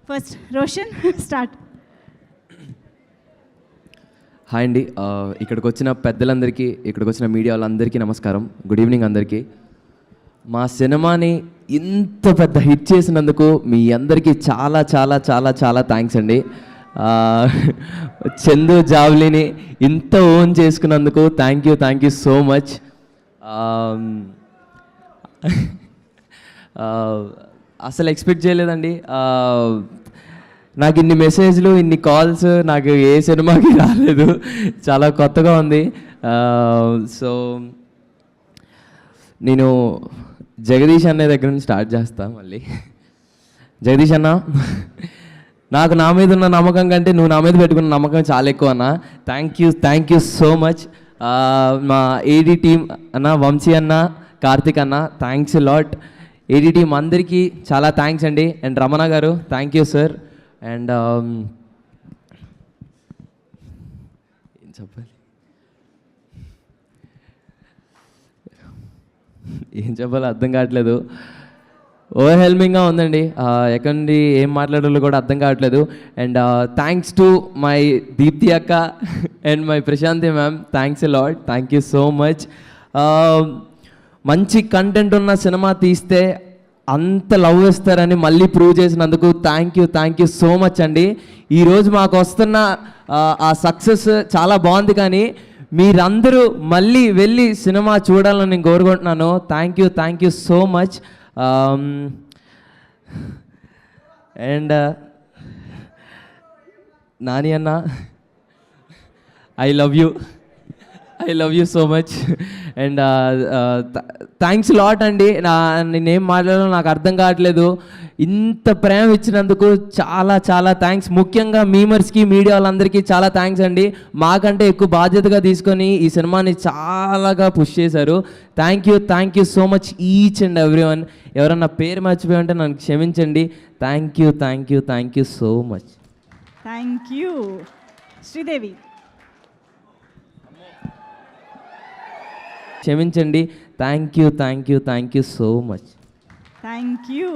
First Roshan start. Hi అండి, ఇక్కడికి వచ్చిన పెద్దలందరికీ, ఇక్కడికి వచ్చిన మీడియా వాళ్ళందరికీ నమస్కారం. గుడ్ ఈవినింగ్ అందరికీ. మా సినిమాని ఇంత పెద్ద హిట్ చేసినందుకు మీ అందరికీ చాలా చాలా చాలా చాలా థ్యాంక్స్ అండి. చందు జావ్లీని ఇంత ఓన్ చేసుకున్నందుకు థ్యాంక్ యూ సో మచ్. అసలు ఎక్స్పెక్ట్ చేయలేదండి. నాకు ఇన్ని మెసేజ్లు, ఇన్ని కాల్స్ నాకు ఏ సినిమాకి రాలేదు. చాలా కొత్తగా ఉంది. సో నేను జగదీష్ అనే దగ్గర నుంచి స్టార్ట్ చేస్తాను మళ్ళీ. జగదీష్ అన్న, నాకు నా మీద ఉన్న నమ్మకం కంటే నువ్వు నా మీద పెట్టుకున్న నమ్మకం చాలా ఎక్కువ అన్న. Thank you so much. మా ఏడీ టీం అన్న, వంశీ అన్న, కార్తిక్ అన్న, థ్యాంక్స్ లాట్. ఏడీ టీం అందరికీ చాలా థ్యాంక్స్ అండి. అండ్ రమణ గారు, థ్యాంక్ యూ సార్. అండ్ ఏం చెప్పాలి, అర్థం కావట్లేదు. ఓవర్హెల్మింగ్గా ఉందండి. ఎక్కడి నుండి ఏం మాట్లాడాలో కూడా అర్థం కావట్లేదు. And thanks to my Deepti అక్క and my Prashanti ma'am, thanks a lot. Thank you so much. మంచి కంటెంట్ ఉన్న సినిమా తీస్తే అంత లవ్ ఇస్తారని మళ్ళీ ప్రూవ్ చేసినందుకు థ్యాంక్ యూ సో మచ్ అండి. ఈరోజు మాకు వస్తున్న ఆ సక్సెస్ చాలా బాగుంది, కానీ మీరందరూ మళ్ళీ వెళ్ళి సినిమా చూడాలని నేను కోరుకుంటున్నాను. Thank you so much. And Nani అన్న, I love you so much. And thanks lot అండి. నేనేం మాట్లాడాలో నాకు అర్థం కావట్లేదు. ఇంత ప్రేమ ఇచ్చినందుకు చాలా చాలా థ్యాంక్స్. ముఖ్యంగా మీమర్స్కి, మీడియా వాళ్ళందరికీ చాలా థ్యాంక్స్ అండి. మాకంటే ఎక్కువ బాధ్యతగా తీసుకొని ఈ సినిమాని చాలాగా పుష్ చేశారు. Thank you so much each and every one. ఎవరన్నా పేరు మర్చిపోయి ఉంటే నన్ను క్షమించండి. Thank you so much. Thank you. Sridevi. క్షమించండి. Thank you so much. Thank you.